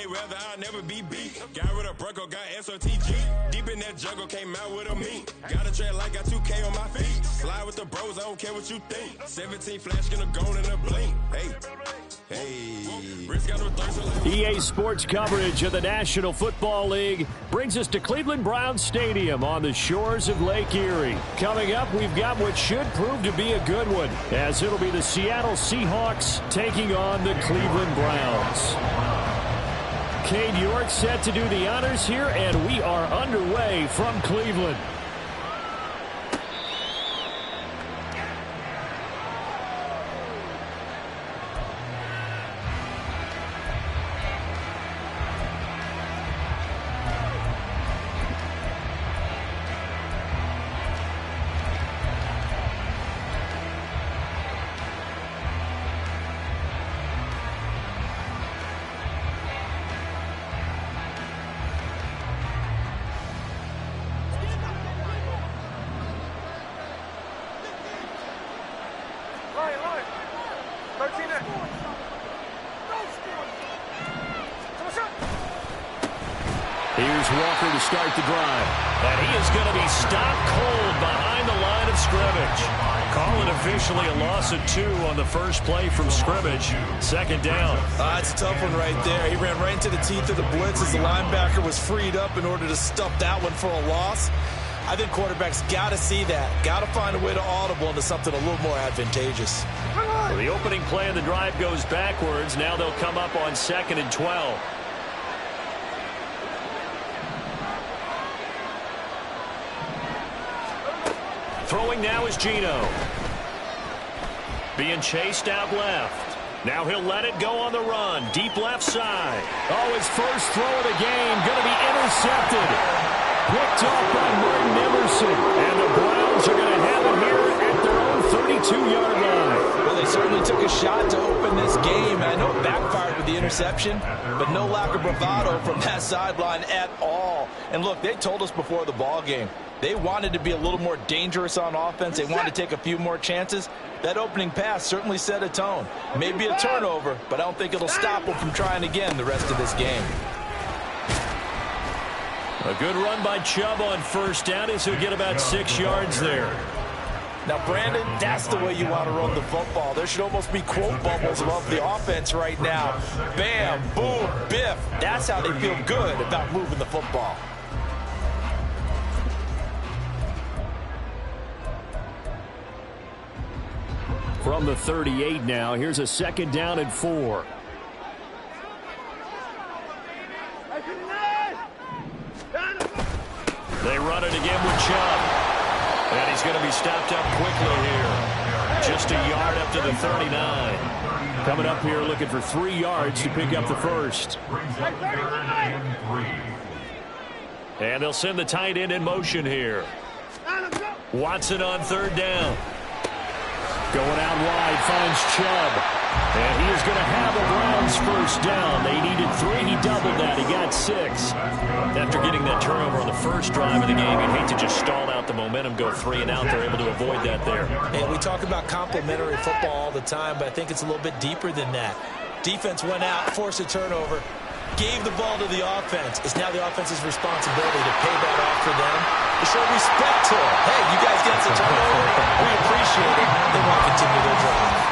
Mayweather, I'll never be beat. Got rid of Bronco, got SOTG. Deep in that jungle, came out with a meat. Got a track like got 2K on my feet. Slide with the bros, I don't care what you think. 17 flash, gonna go in a blink. Hey. EA Sports coverage of the National Football League brings us to Cleveland Browns Stadium on the shores of Lake Erie. Coming up, we've got what should prove to be a good one, as it'll be the Seattle Seahawks taking on the Cleveland Browns. Cade York set to do the honors here, and we are underway from Cleveland. Here's Walker to start the drive. And he is going to be stopped cold behind the line of scrimmage. Call it officially a loss of 2 on the first play from scrimmage. Second down. It's a tough one right there. He ran right into the teeth of the blitz as the linebacker was freed up in order to stuff that one for a loss. I think quarterbacks got to see that. Got to find a way to audible into something a little more advantageous. Well, the opening play of the drive goes backwards. Now they'll come up on 2nd and 12. Throwing now is Geno. Being chased out left. Now he'll let it go on the run. Deep left side. Oh, his first throw of the game going to be intercepted. Picked off by Martin Emerson. And the Browns are going to have him here at their own 32-yard line. Well, they certainly took a shot to open this game. I know it backfired with the interception, but no lack of bravado from that sideline at all. And look, they told us before the ball game, they wanted to be a little more dangerous on offense. They wanted to take a few more chances. That opening pass certainly set a tone. Maybe a turnover, but I don't think it'll stop them from trying again the rest of this game. A good run by Chubb on first down as he'll get about 6 yards there. Now, Brandon, that's the way you want to run the football. There should almost be quote bubbles above the offense right now. Bam, boom, biff. That's how they feel good about moving the football. From the 38 now, here's a 2nd down and 4. They run it again with Chubb. And he's going to be stopped up quickly here. Just a yard up to the 39. Coming up here looking for 3 yards to pick up the first. And they'll send the tight end in motion here. Watson on 3rd down. Going out wide, finds Chubb. And he is going to have the Browns first down. They needed 3. He doubled that. He got 6. After getting that turnover on the first drive of the game, you'd hate to just stall out the momentum, go 3 and out. They're able to avoid that there. And we talk about complementary football all the time, but I think it's a little bit deeper than that. Defense went out, forced a turnover, gave the ball to the offense. It's now the offense's responsibility to pay that off for them, to show respect to them. Hey, you guys got the turnover. We appreciate it. They want to continue their drive.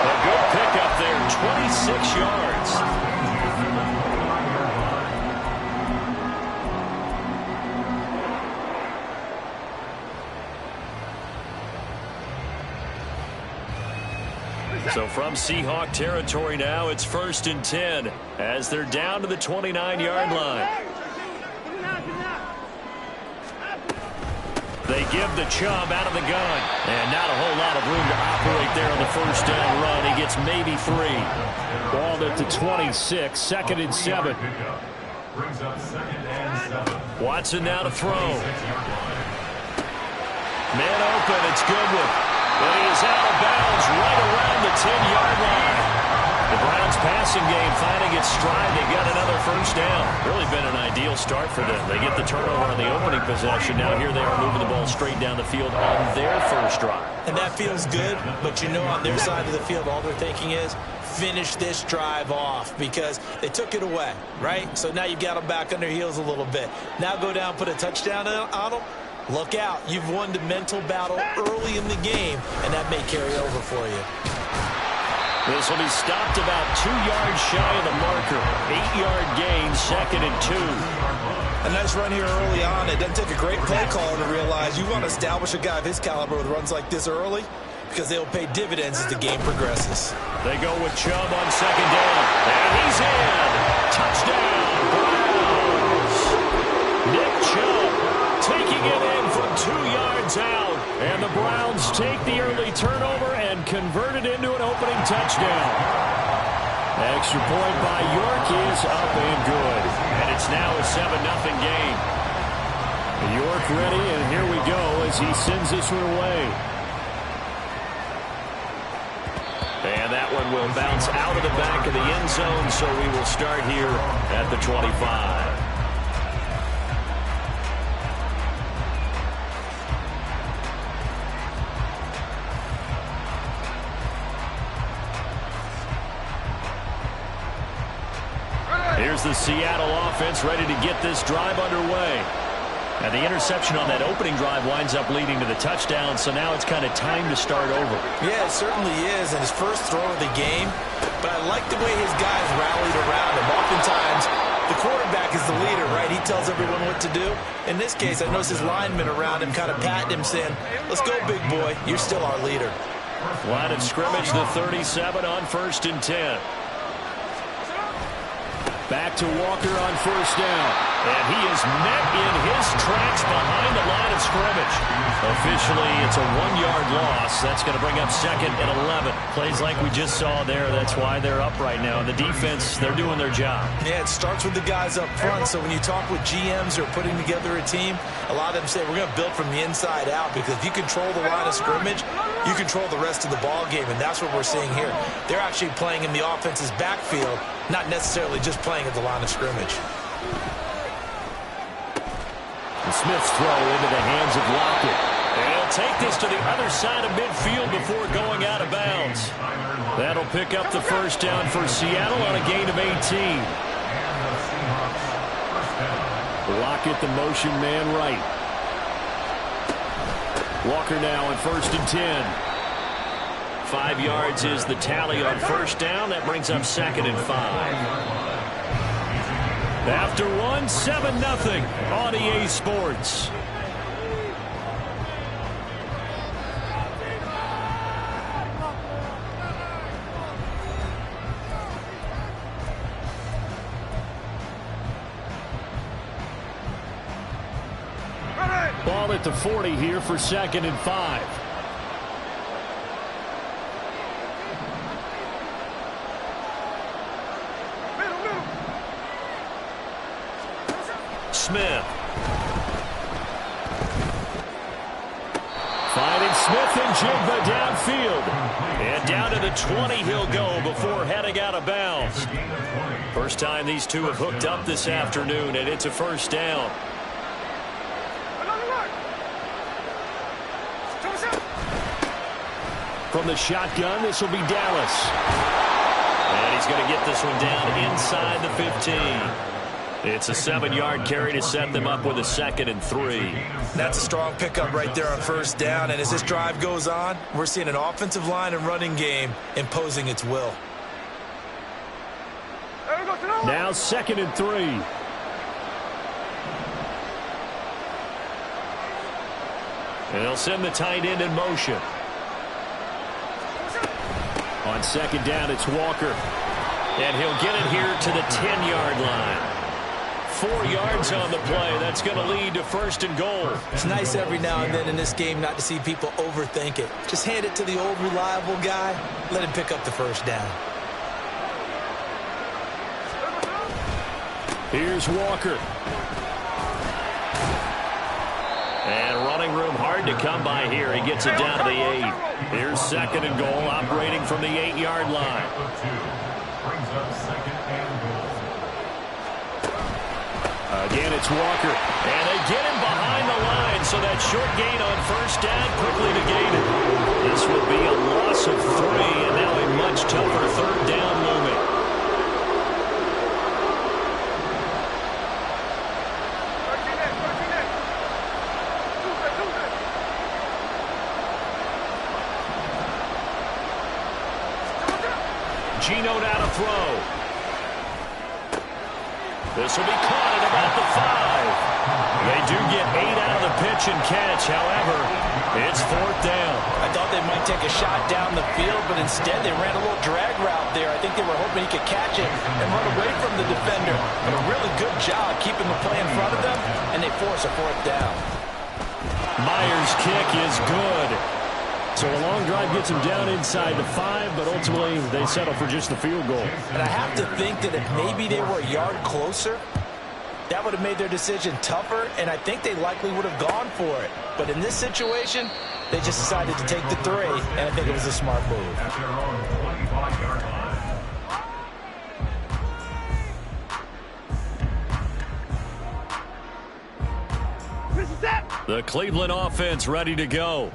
A good pickup there, 26 yards. So from Seahawk territory now, it's 1st and 10 as they're down to the 29-yard line. They give the Chubb out of the gun. And not a whole lot of room to operate there on the first down run. He gets maybe 3. Ball at the 26, 2nd and 7. Watson now to throw. Man open, it's Goodwin. And he is out of bounds right around the 10-yard line. The Browns passing game finding its stride. They got another first down. Really been an ideal start for them. They get the turnover on the opening possession. Now here they are moving the ball straight down the field on their first drive. And that feels good, but you know on their side of the field all they're thinking is finish this drive off because they took it away, right? So now you've got them back on their heels a little bit. Now go down, put a touchdown on them. Look out. You've won the mental battle early in the game, and that may carry over for you. This will be stopped about 2 yards shy of the marker. 8-yard gain, 2nd and 2. A nice run here early on. It doesn't take a great play caller to realize you want to establish a guy of his caliber with runs like this early because they'll pay dividends as the game progresses. They go with Chubb on 2nd down. And he's in. Touchdown, Browns. Nick Chubb taking it in from 2 yards out. And the Browns take the early turnover and convert it into an opening touchdown. Extra point by York is up and good. And it's now a 7-0 game. York ready, and here we go as he sends this one away. And that one will bounce out of the back of the end zone, so we will start here at the 25. Here's the Seattle offense ready to get this drive underway. And the interception on that opening drive winds up leading to the touchdown, so now it's kind of time to start over. Yeah, it certainly is, and his first throw of the game. But I like the way his guys rallied around him. Oftentimes, the quarterback is the leader, right? He tells everyone what to do. In this case, I noticed his linemen around him kind of patting him, saying, let's go, big boy. You're still our leader. Line of scrimmage, the 37 on 1st and 10. Back to Walker on 1st down. And he is met in his tracks behind the line of scrimmage. Officially, it's a 1-yard loss. That's going to bring up 2nd and 11. Plays like we just saw there. That's why they're up right now. The defense, they're doing their job. Yeah, it starts with the guys up front. So when you talk with GMs who are putting together a team, a lot of them say we're going to build from the inside out because if you control the line of scrimmage, you control the rest of the ball game, and that's what we're seeing here. They're actually playing in the offense's backfield, not necessarily just playing at the line of scrimmage. And Smith's throw into the hands of Lockett. And he'll take this to the other side of midfield before going out of bounds. That'll pick up the 1st down for Seattle on a gain of 18. Lockett, the motion man right. Walker now on 1st and 10. 5 yards is the tally on 1st down. That brings up 2nd and 5. After 1, 7-0 on EA Sports. Ball at the 40 here for 2nd and 5. Smith. Finding Smith and Jigba downfield. And down to the 20 he'll go before heading out of bounds. First time these two have hooked up this afternoon, and it's a 1st down. From the shotgun, this will be Dallas. And he's going to get this one down inside the 15. It's a 7-yard carry to set them up with a 2nd and 3. That's a strong pickup right there on 1st down. And as this drive goes on, we're seeing an offensive line and running game imposing its will. Now 2nd and 3. And they'll send the tight end in motion. On 2nd down, it's Walker. And he'll get it here to the 10-yard line. 4 yards on the play. That's going to lead to 1st and goal. It's nice every now and then in this game not to see people overthink it. Just hand it to the old reliable guy. Let him pick up the 1st down. Here's Walker. And running room hard to come by here. He gets it down to the 8. Here's 2nd and goal, operating from the 8-yard line. Again, it's Walker. And they get him behind the line, so that short gain on 1st down quickly negated. This will be a loss of 3, and now a much tougher third down looming. Gino now to throw. This will be caught at about the 5. They do get 8 out of the pitch and catch. However, it's 4th down. I thought they might take a shot down the field, but instead they ran a little drag route there. I think they were hoping he could catch it and run away from the defender. But a really good job keeping the play in front of them, and they force a 4th down. Myers' kick is good. So a long drive gets him down inside the 5, but ultimately they settle for just the field goal. And I have to think that if maybe they were a yard closer, that would have made their decision tougher, and I think they likely would have gone for it. But in this situation, they just decided to take the 3, and I think it was a smart move. The Cleveland offense ready to go.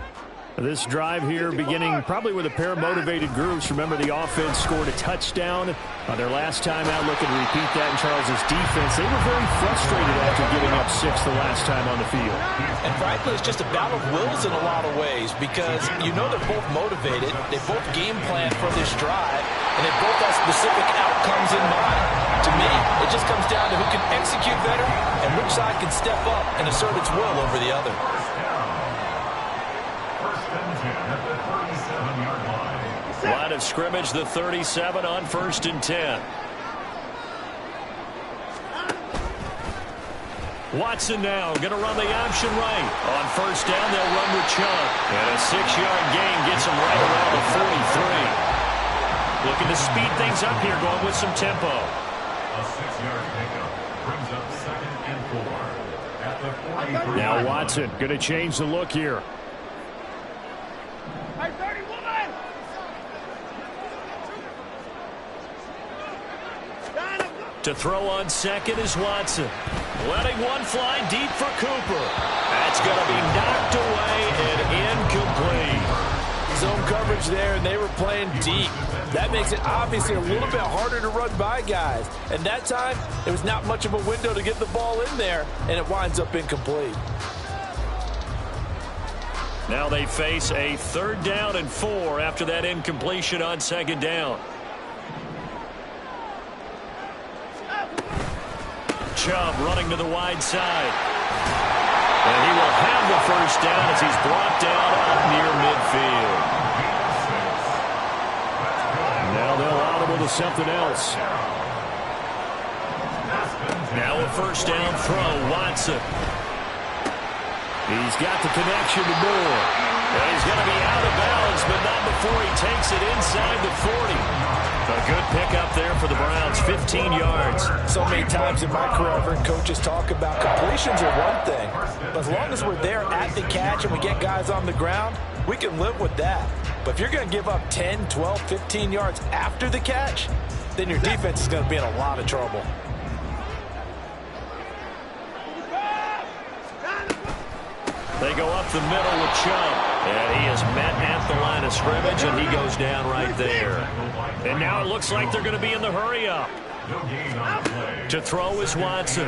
This drive here beginning probably with a pair of motivated groups. Remember, the offense scored a touchdown on their last time out. Looking to repeat that in Charles' defense. They were very frustrated after giving up 6 the last time on the field. And frankly, it's just a battle of wills in a lot of ways because you know they're both motivated. They both game plan for this drive, and they both have specific outcomes in mind. To me, it just comes down to who can execute better and which side can step up and assert its will over the other. Line of scrimmage, the 37 on 1st and 10. Watson now going to run the option right. On 1st down, they'll run with Chubb. And a 6-yard gain gets them right around the 43. Looking to speed things up here, going with some tempo. A 6-yard pickup brings up 2nd and 4 at the 43. Now Watson going to change the look here. To throw on 2nd is Watson. Letting one fly deep for Cooper. That's going to be knocked away and incomplete. Zone coverage there, and they were playing deep. That makes it obviously a little bit harder to run by guys. And that time, there was not much of a window to get the ball in there, and it winds up incomplete. Now they face a 3rd down and 4 after that incompletion on 2nd down. Chubb running to the wide side. And he will have the 1st down as he's brought down up near midfield. Now they'll audible to something else. Now a 1st down throw, Watson. He's got the connection to Moore. And he's going to be out of bounds, but not before he takes it inside the 40. A good pickup there for the Browns, 15 yards. So many times in my career, I've heard coaches talk about completions are one thing. But as long as we're there at the catch and we get guys on the ground, we can live with that. But if you're going to give up 10, 12, 15 yards after the catch, then your defense is going to be in a lot of trouble. They go up the middle with Chubb. And he is met at the line of scrimmage, and he goes down right there. And now it looks like they're going to be in the hurry-up. To throw is Watson.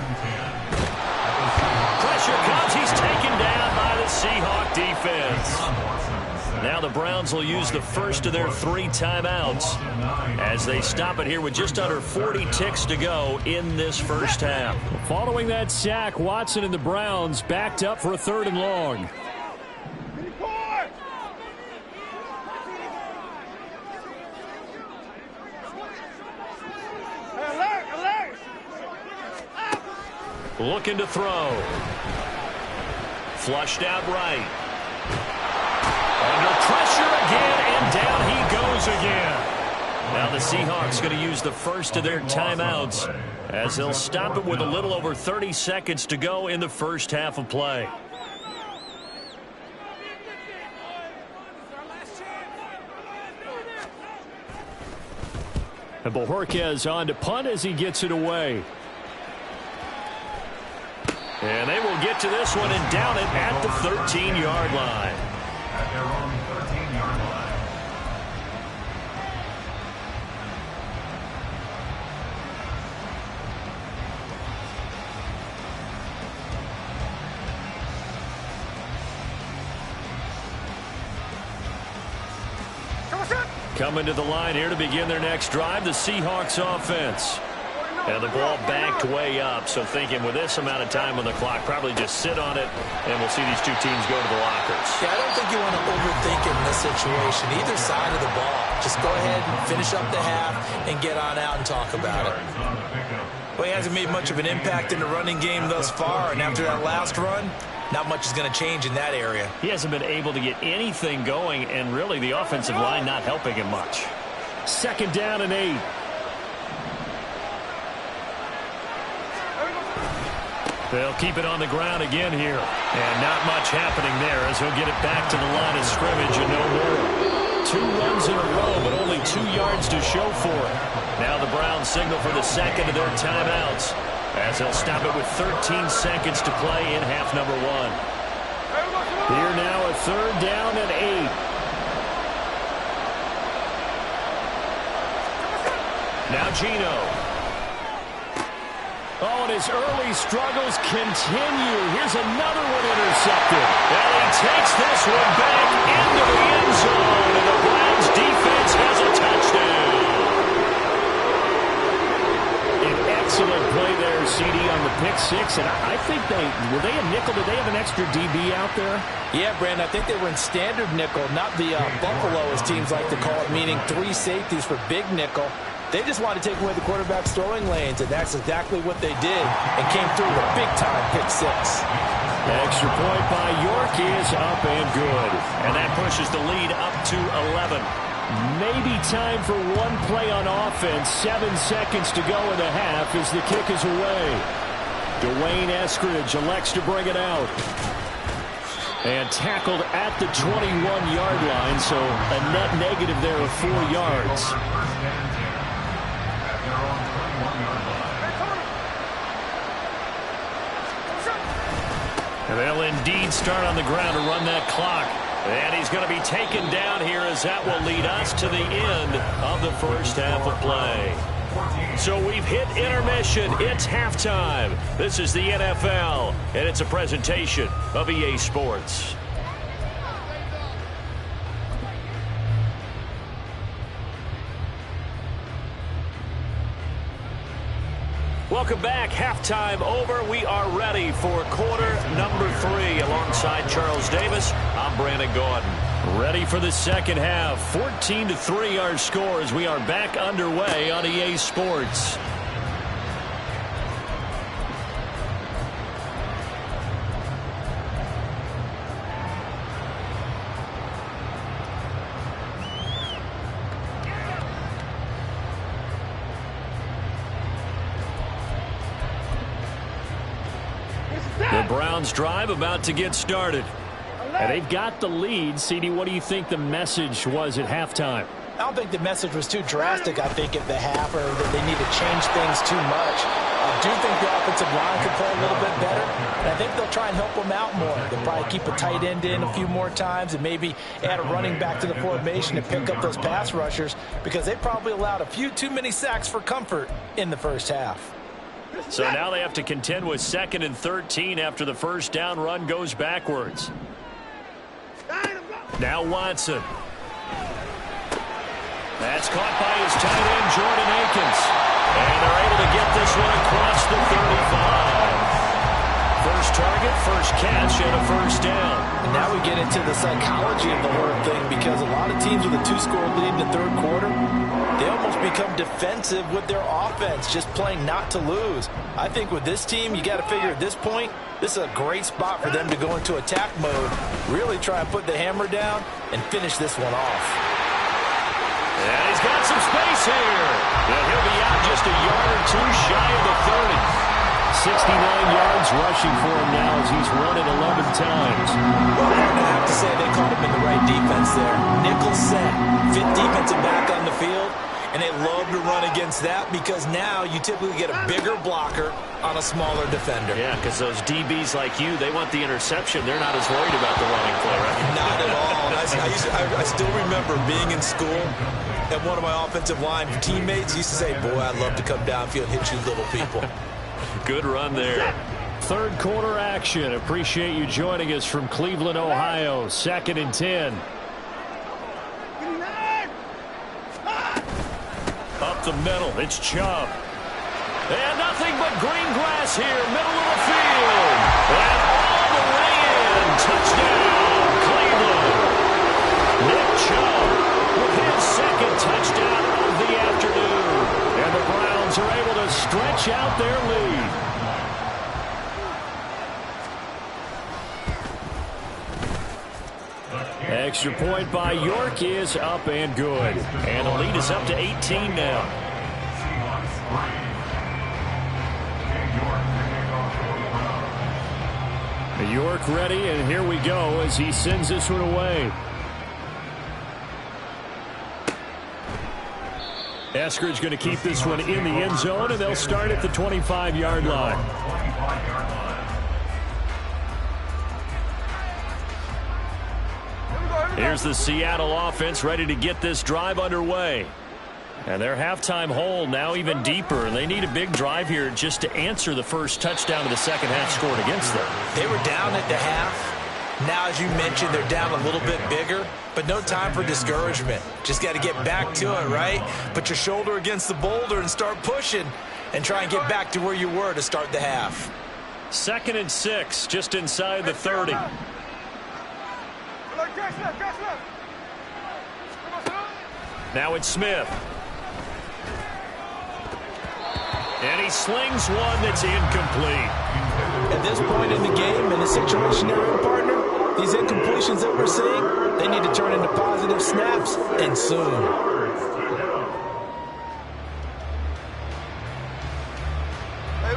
Pressure comes. He's taken down by the Seahawk defense. Now the Browns will use the first of their 3 timeouts as they stop it here with just under 40 ticks to go in this first half. Following that sack, Watson and the Browns backed up for a 3rd and long. Looking to throw. Flushed out right. Under pressure again, and down he goes again. Now the Seahawks going to use the first of their timeouts as they'll stop it with a little over 30 seconds to go in the first half of play. And Bojorquez on to punt as he gets it away. And they will get to this one and down it at the 13-yard line. At their own 13-yard Coming to the line here to begin their next drive, the Seahawks offense. And the ball backed way up, so thinking with this amount of time on the clock, probably just sit on it, and we'll see these two teams go to the lockers. Yeah, I don't think you want to overthink it in this situation, either side of the ball. Just go ahead and finish up the half and get on out and talk about it. Well, he hasn't made much of an impact in the running game thus far, and after that last run, not much is going to change in that area. He hasn't been able to get anything going, and really the offensive line not helping him much. 2nd down and 8. They'll keep it on the ground again here. And not much happening there as he'll get it back to the line of scrimmage and no more. 2 runs in a row, but only 2 yards to show for it. Now the Browns signal for the second of their timeouts as they'll stop it with 13 seconds to play in half number 1. Here now a 3rd down and 8. Now Geno. Oh, and his early struggles continue. Here's another one intercepted. And he takes this one back into the end zone. And the Browns defense has a touchdown. An excellent play there, CD, on the pick 6. And I think were they a nickel? Did they have an extra DB out there? Yeah, Brandon, I think they were in standard nickel, not the Buffalo, as teams like to call it, meaning 3 safeties for big nickel. They just wanted to take away the quarterback's throwing lanes, and that's exactly what they did, and came through with a big-time pick 6. Extra point by York is up and good. And that pushes the lead up to 11. Maybe time for one play on offense. 7 seconds to go in the half as the kick is away. Dwayne Eskridge elects to bring it out. And tackled at the 21-yard line, so a net negative there of 4 yards. And they'll indeed start on the ground to run that clock. And he's going to be taken down here as that will lead us to the end of the first half of play. So we've hit intermission. It's halftime. This is the NFL, and it's a presentation of EA Sports. Welcome back. Halftime over. We are ready for quarter number 3. Alongside Charles Davis, I'm Brandon Gordon. Ready for the second half. 14-3 our score as we are back underway on EA Sports. The Browns drive about to get started. And they've got the lead. CD, what do you think the message was at halftime? I don't think the message was too drastic, I think, at the half, or that they need to change things too much. I do think the offensive line could play a little bit better, and I think they'll try and help them out more. They'll probably keep a tight end in a few more times and maybe add a running back to the formation to pick up those pass rushers, because they probably allowed a few too many sacks for comfort in the first half. So now they have to contend with 2nd and 13 after the first down run goes backwards. Now Watson. That's caught by his tight end, Jordan Akins. And they're able to get this one across the 35. First target, first catch, and a first down. And now we get into the psychology of the whole thing, because a lot of teams with a 2-score lead in the third quarter, they almost become defensive with their offense, just playing not to lose. I think with this team, you got to figure at this point, this is a great spot for them to go into attack mode, really try and put the hammer down and finish this one off. And he's got some space here. And he'll be out just a yard or 2 shy of the 30. 69 yards rushing for him now as he's run it 11 times. Well, I have to say they caught him in the right defense there. Nickel set, fit defensive back on the field, and they love to run against that because now you typically get a bigger blocker on a smaller defender. Yeah, because those DBs like you, they want the interception. They're not as worried about the running play, right? Not at all. I still remember being in school, and one of my offensive line teammates used to say, boy, I'd love to come downfield and hit you little people. Good run there. Third quarter action. Appreciate you joining us from Cleveland, Ohio. 2nd and 10. the middle. It's Chubb. And nothing but green grass here, middle of the field. And all the way in. Touchdown, Cleveland. Nick Chubb with his second touchdown of the afternoon. And the Browns are able to stretch out their lead. Extra point by York is up and good. And the lead is up to 18 now. York ready, and here we go as he sends this one away. Eskridge going to keep this one in the end zone, and they'll start at the 25-yard line. Here's the Seattle offense ready to get this drive underway. And their halftime hole now even deeper, and they need a big drive here just to answer the first touchdown of the second half scored against them. They were down at the half. Now, as you mentioned, they're down a little bit bigger, but no time for discouragement. Just got to get back to it, right? Put your shoulder against the boulder and start pushing and try and get back to where you were to start the half. 2nd and 6, just inside the 30. Now it's Smith. And he slings one that's incomplete. At this point in the game, in the situation they're in, partner, these incompletions that we're seeing, they need to turn into positive snaps, and soon.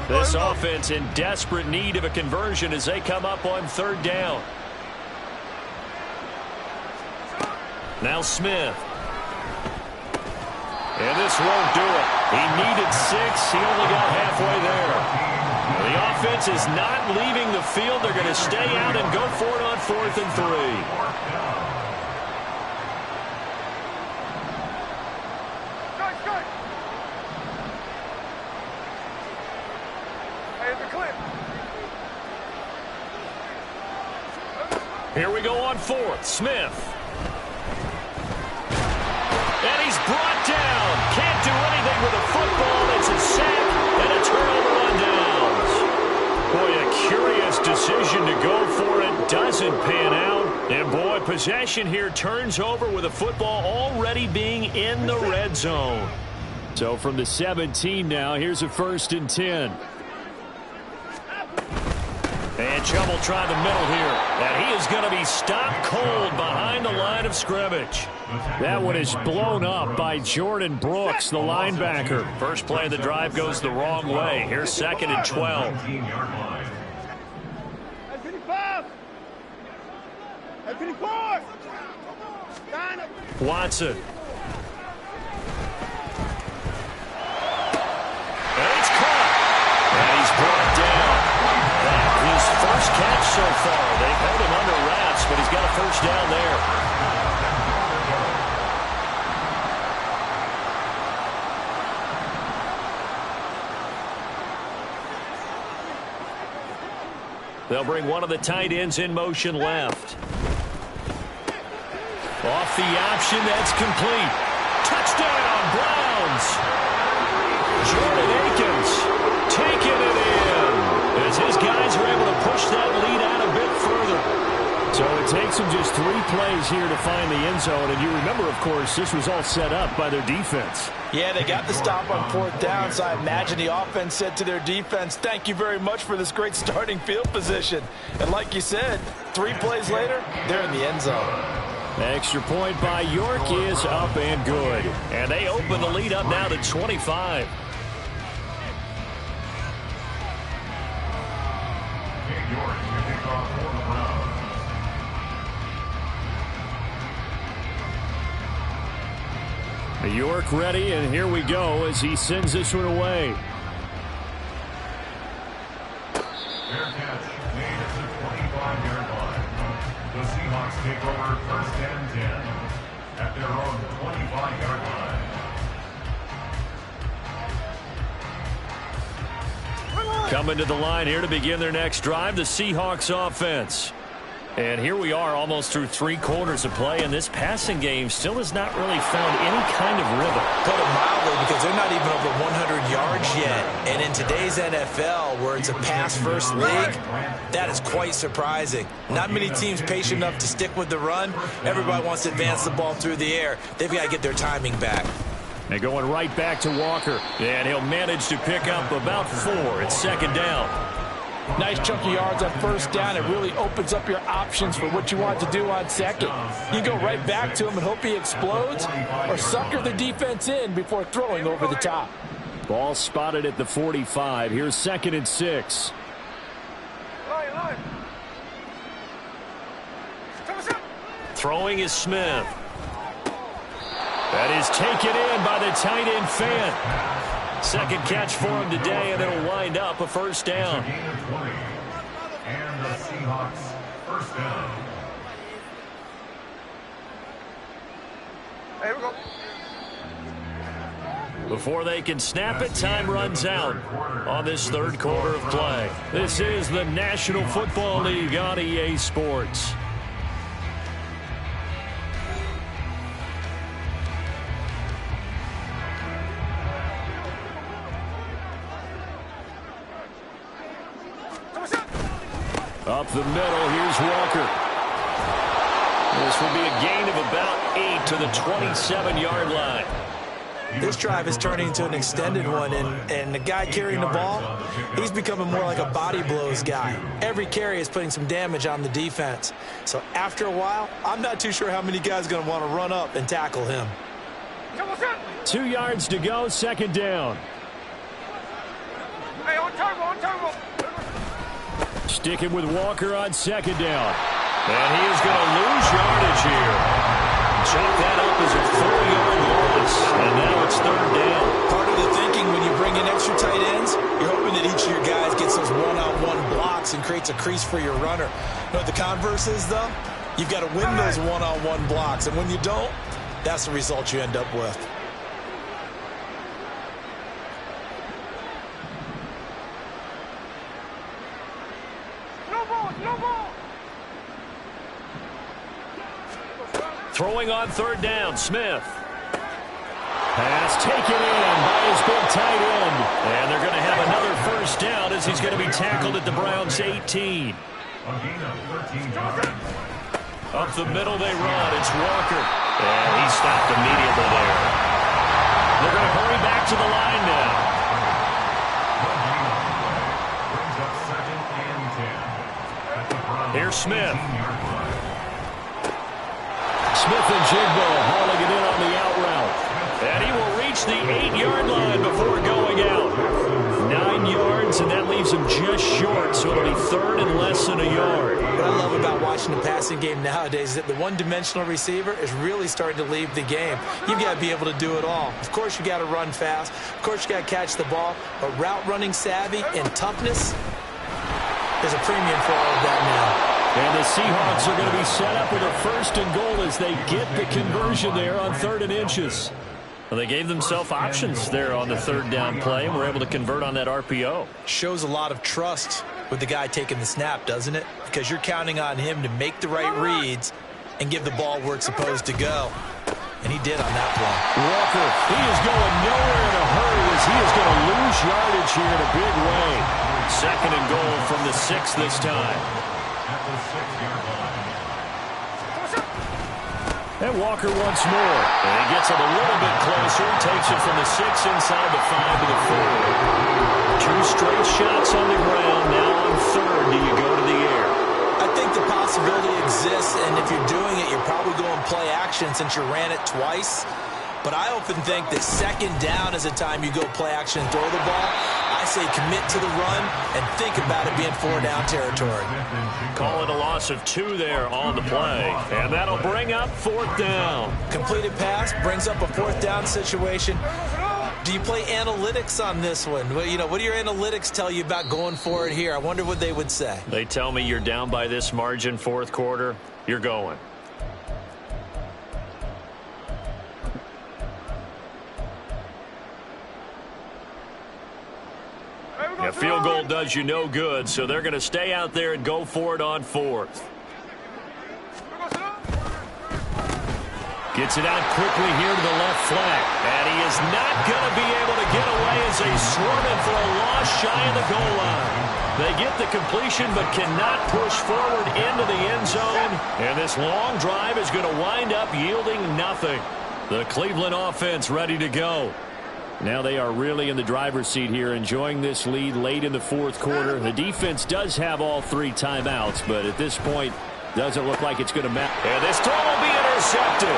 This offense in desperate need of a conversion as they come up on 3rd down. Now Smith. And this won't do it. He needed 6. He only got halfway there. The offense is not leaving the field. They're going to stay out and go for it on 4th and 3. Here we go on 4th. Smith. And he's brought down. Can't do anything with a football. It's a sack and a turnover on downs. Boy, a curious decision to go for it. Doesn't pan out. And, boy, possession here turns over with a football already being in the red zone. So from the 17 now, here's a 1st and 10. And Chubb will try the middle here. And he is going to be stopped cold behind the line of scrimmage. That one is blown up by Jordan Brooks, the linebacker. First play of the drive goes the wrong way. Here's 2nd and 12. Watson. And it's caught. And he's brought down. His first catch so far. They've held him under wraps, but he's got a 1st down there. They'll bring one of the tight ends in motion left. Off the option, that's complete. Touchdown, Browns. Jordan Akins taking it in as his guys are able to push that lead out a bit further. So it takes them just 3 plays here to find the end zone. And you remember, of course, this was all set up by their defense. Yeah, they got the stop on 4th down, so I imagine the offense said to their defense, thank you very much for this great starting field position. And like you said, 3 plays later, they're in the end zone. Extra point by York is up and good. And they open the lead up now to 25. York ready, and here we go as he sends this one away. Fair catch made at the 25-yard line. The Seahawks take over 1st and 10 at their own 25-yard line. Coming to the line here to begin their next drive, the Seahawks offense. And here we are almost through 3 quarters of play, and this passing game still has not really found any kind of rhythm. Put it mildly, because they're not even over 100 yards yet. And in today's NFL, where it's a pass-first league, that is quite surprising. Not many teams patient enough to stick with the run. Everybody wants to advance the ball through the air. They've got to get their timing back. They're going right back to Walker. And he'll manage to pick up about 4. It's second down. Nice chunk of yards on first down. It really opens up your options for what you want to do on second. You go right back to him and hope he explodes, or sucker the defense in before throwing over the top. Ball spotted at the 45. Here's 2nd and 6. Throwing is Smith. That is taken in by the tight end Fant. Second catch for him today, and it'll wind up a first down. Gain of 20. And the Seahawks first down. Here we go. Before they can snap it, time runs out on this third quarter of play. This is the National Football League on EA Sports. Up the middle, here's Walker. This will be a gain of about 8 to the 27-yard line. This drive is turning into an extended one, and the guy carrying the ball, he's becoming more like a body blows guy. Every carry is putting some damage on the defense. So after a while, I'm not too sure how many guys are going to want to run up and tackle him. 2 yards to go, second down. Hey, on turbo. Sticking with Walker on second down. And he is going to lose yardage here. Chalk that up as a 4-yard loss. And now it's third down. Part of the thinking when you bring in extra tight ends, you're hoping that each of your guys gets those one-on-one blocks and creates a crease for your runner. You know what the converse is, though? You've got to win those one-on-one blocks. And when you don't, that's the result you end up with. No ball. Throwing on third down, Smith. Pass taken in by his big tight end. And they're going to have another first down as he's going to be tackled at the Browns' 18. A gain of 13 yards. Up the middle they run. It's Walker. And he stopped immediately there. They're going to hurry back to the line now. Brings up 2nd and 10. At the Browns' Here's Smith. 18-yard line. Smith and Jigbo hauling it in on the out route. And he will reach the 8-yard line before going out. 9 yards, and that leaves him just short, so it'll be third and less than a yard. What I love about watching the passing game nowadays is that the one-dimensional receiver is really starting to leave the game. You've got to be able to do it all. Of course, you got to run fast. Of course, you got to catch the ball. But route running savvy and toughness, there's a premium for all of that now. And the Seahawks are going to be set up with a first and goal as they get the conversion there on 3rd and inches. Well, they gave themselves options there on the third down play and were able to convert on that RPO. Shows a lot of trust with the guy taking the snap, doesn't it? Because you're counting on him to make the right reads and give the ball where it's supposed to go. And he did on that play. Walker, he is going nowhere in a hurry as he is going to lose yardage here in a big way. Second and goal from the 6 this time. At the 6-yard line. And Walker once more. And he gets it a little bit closer. Takes it from the 6 inside the 5 to the 4. 2 straight shots on the ground. Now on third, do you go to the air? I think the possibility exists, and if you're doing it, you're probably going play action since you ran it twice. But I often think that second down is the time you go play action and throw the ball. I say commit to the run and think about it being 4-down territory. Call it a loss of 2 there on the play. And that'll bring up 4th down. Completed pass brings up a 4th down situation. Do you play analytics on this one? Well, you know, what do your analytics tell you about going for it here? I wonder what they would say. They tell me you're down by this margin 4th quarter. You're going. A field goal does you no good, so they're going to stay out there and go for it on 4th. Gets it out quickly here to the left flank. And he is not going to be able to get away as they swarm him for a loss shy of the goal line. They get the completion but cannot push forward into the end zone. And this long drive is going to wind up yielding nothing. The Cleveland offense ready to go. Now they are really in the driver's seat here, enjoying this lead late in the fourth quarter. The defense does have all 3 timeouts, but at this point, doesn't look like it's going to matter. And this throw will be intercepted.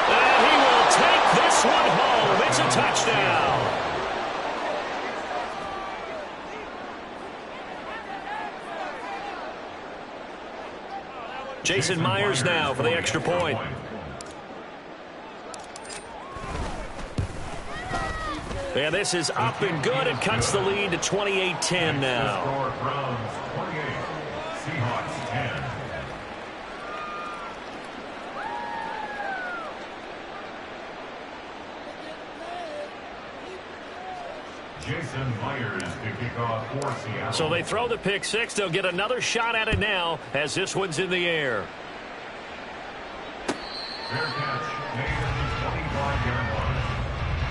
And he will take this one home. It's a touchdown. Jason Myers now for the extra point. And this is up and good. It cuts the lead to 28-10 now. Browns 28, Seahawks 10. Jason Myers to kick off for Seattle. So they throw the pick six. They'll get another shot at it now as this one's in the air. Fair catch made at the 25-yard line.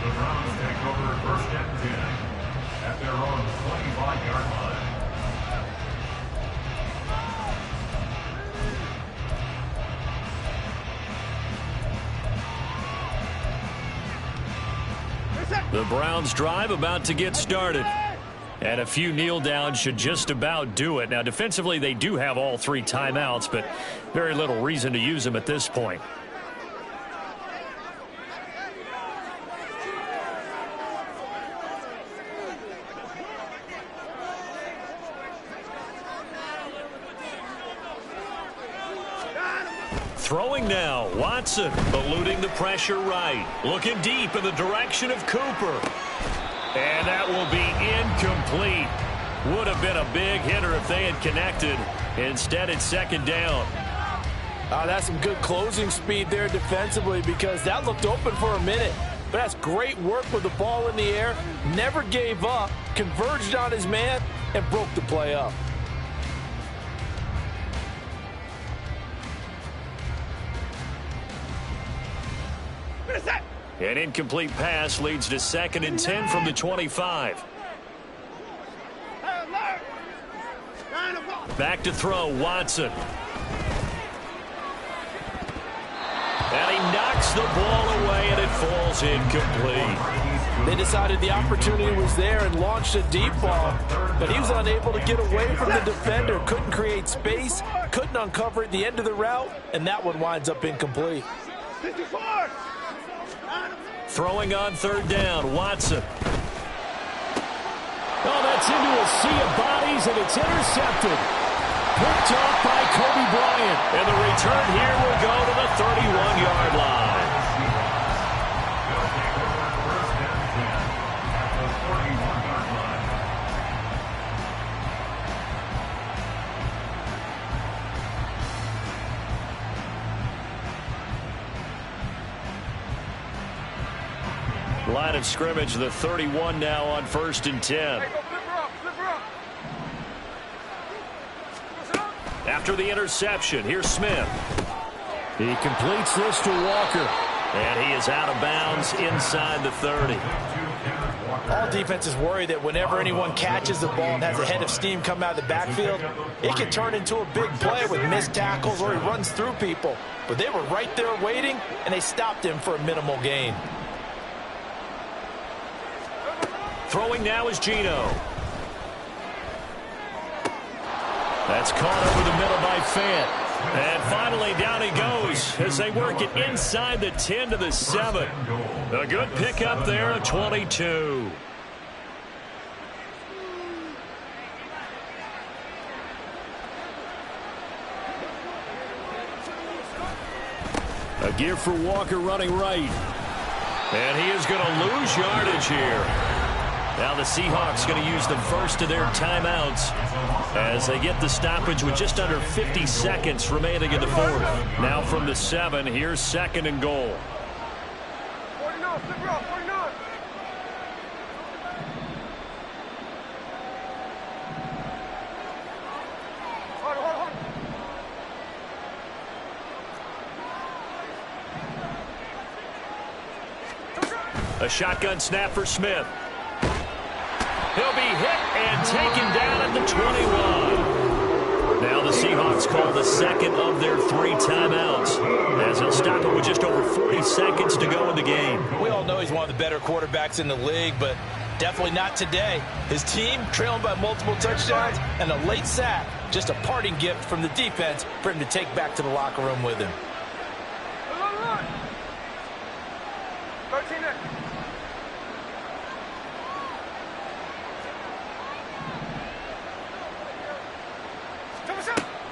The Browns take over first and 10 at their own 25-yard line. The Browns drive about to get started. And a few kneel downs should just about do it. Now defensively they do have all 3 timeouts, but very little reason to use them at this point. Throwing now, Watson eluding the pressure right. Looking deep in the direction of Cooper. And that will be incomplete. Would have been a big hitter if they had connected. Instead, it's second down. That's some good closing speed there defensively because that looked open for a minute. But that's great work with the ball in the air. Never gave up, converged on his man, and broke the play up. An incomplete pass leads to 2nd and 10 from the 25. Back to throw, Watson. And he knocks the ball away, and it falls incomplete. They decided the opportunity was there and launched a deep ball, but he was unable to get away from the defender, couldn't create space, couldn't uncover at the end of the route, and that one winds up incomplete. Throwing on 3rd down, Watson. Oh, that's into a sea of bodies, and it's intercepted. Picked off by Kobe Bryant. And the return here will go to the 31-yard line. They'll take over first and 10 at the 31-yard line. Line of scrimmage, the 31 now on 1st and 10. After the interception, here's Smith. He completes this to Walker. And he is out of bounds inside the 30. All defenses worry that whenever anyone catches the ball and has a head of steam come out of the backfield, it can turn into a big play with missed tackles or he runs through people. But they were right there waiting, and they stopped him for a minimal gain. Throwing now is Gino. That's caught over the middle by Fant. And finally down he goes as they work it inside the 10 to the 7. A good pickup there, a 22. A give for Walker running right. And he is going to lose yardage here. Now the Seahawks going to use the first of their timeouts as they get the stoppage with just under 50 seconds remaining in the fourth. Now from the 7, here's 2nd and goal. 49, 49. Hold on. A shotgun snap for Smith. He'll be hit and taken down at the 21. Now the Seahawks call the second of their 3 timeouts, as he'll stop it with just over 40 seconds to go in the game. We all know he's one of the better quarterbacks in the league, but definitely not today. His team trailing by multiple touchdowns and a late sack. Just a parting gift from the defense for him to take back to the locker room with him. 13 next.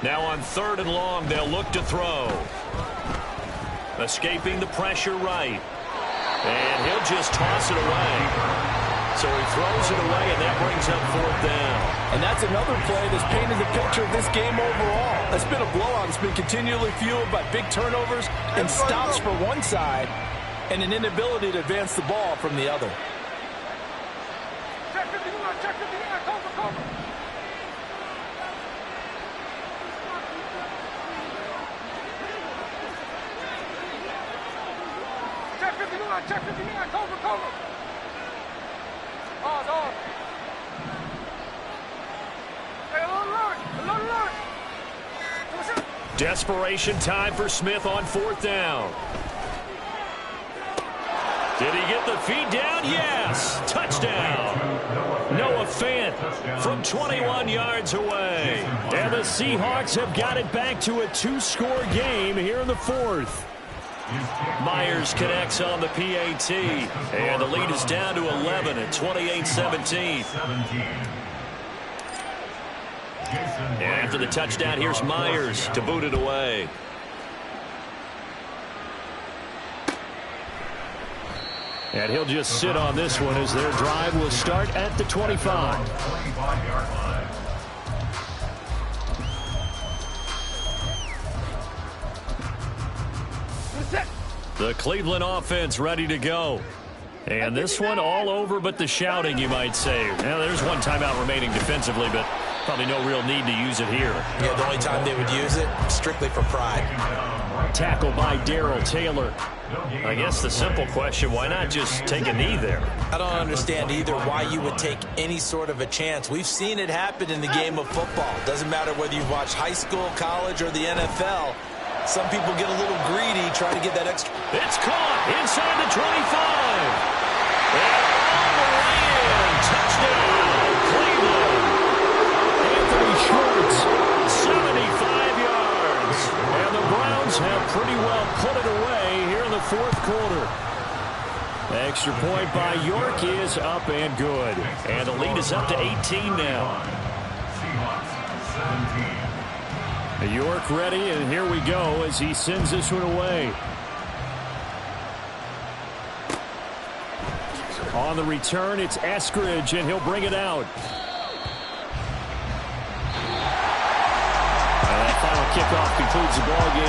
Now on 3rd and long, they'll look to throw. Escaping the pressure right. And he'll just toss it away. So he throws it away, and that brings up 4th down. And that's another play that's painted the picture of this game overall. It's been a blowout. It's been continually fueled by big turnovers and stops for one side and an inability to advance the ball from the other. Check 51, check 51, cover. Check 59, cover. Dog. Hey, a little alert. Desperation time for Smith on 4th down. Did he get the feed down? Yes. Touchdown. Noah Fant from 21 yards away. And the Seahawks have got it back to a 2-score game here in the 4th. Myers connects on the PAT, and the lead is down to 11 at 28-17. After the touchdown, here's Myers to boot it away. And he'll just sit on this one as their drive will start at the 25. The Cleveland offense ready to go. And this one all over but the shouting, you might say. Now, there's one timeout remaining defensively, but probably no real need to use it here. Yeah, the only time they would use it, strictly for pride. Tackle by Darrell Taylor. I guess the simple question, why not just take a knee there? I don't understand either why you would take any sort of a chance. We've seen it happen in the game of football. Doesn't matter whether you've watched high school, college, or the NFL. Some people get a little greedy trying to get that extra. It's caught inside the 25. And all the way in. Touchdown, Cleveland. Anthony Schwartz, 75 yards. And the Browns have pretty well put it away here in the 4th quarter. Extra point by York is up and good. And the lead is up to 18 now. York ready, and here we go as he sends this one away. On the return, it's Eskridge, and he'll bring it out. And that final kickoff concludes the ball game.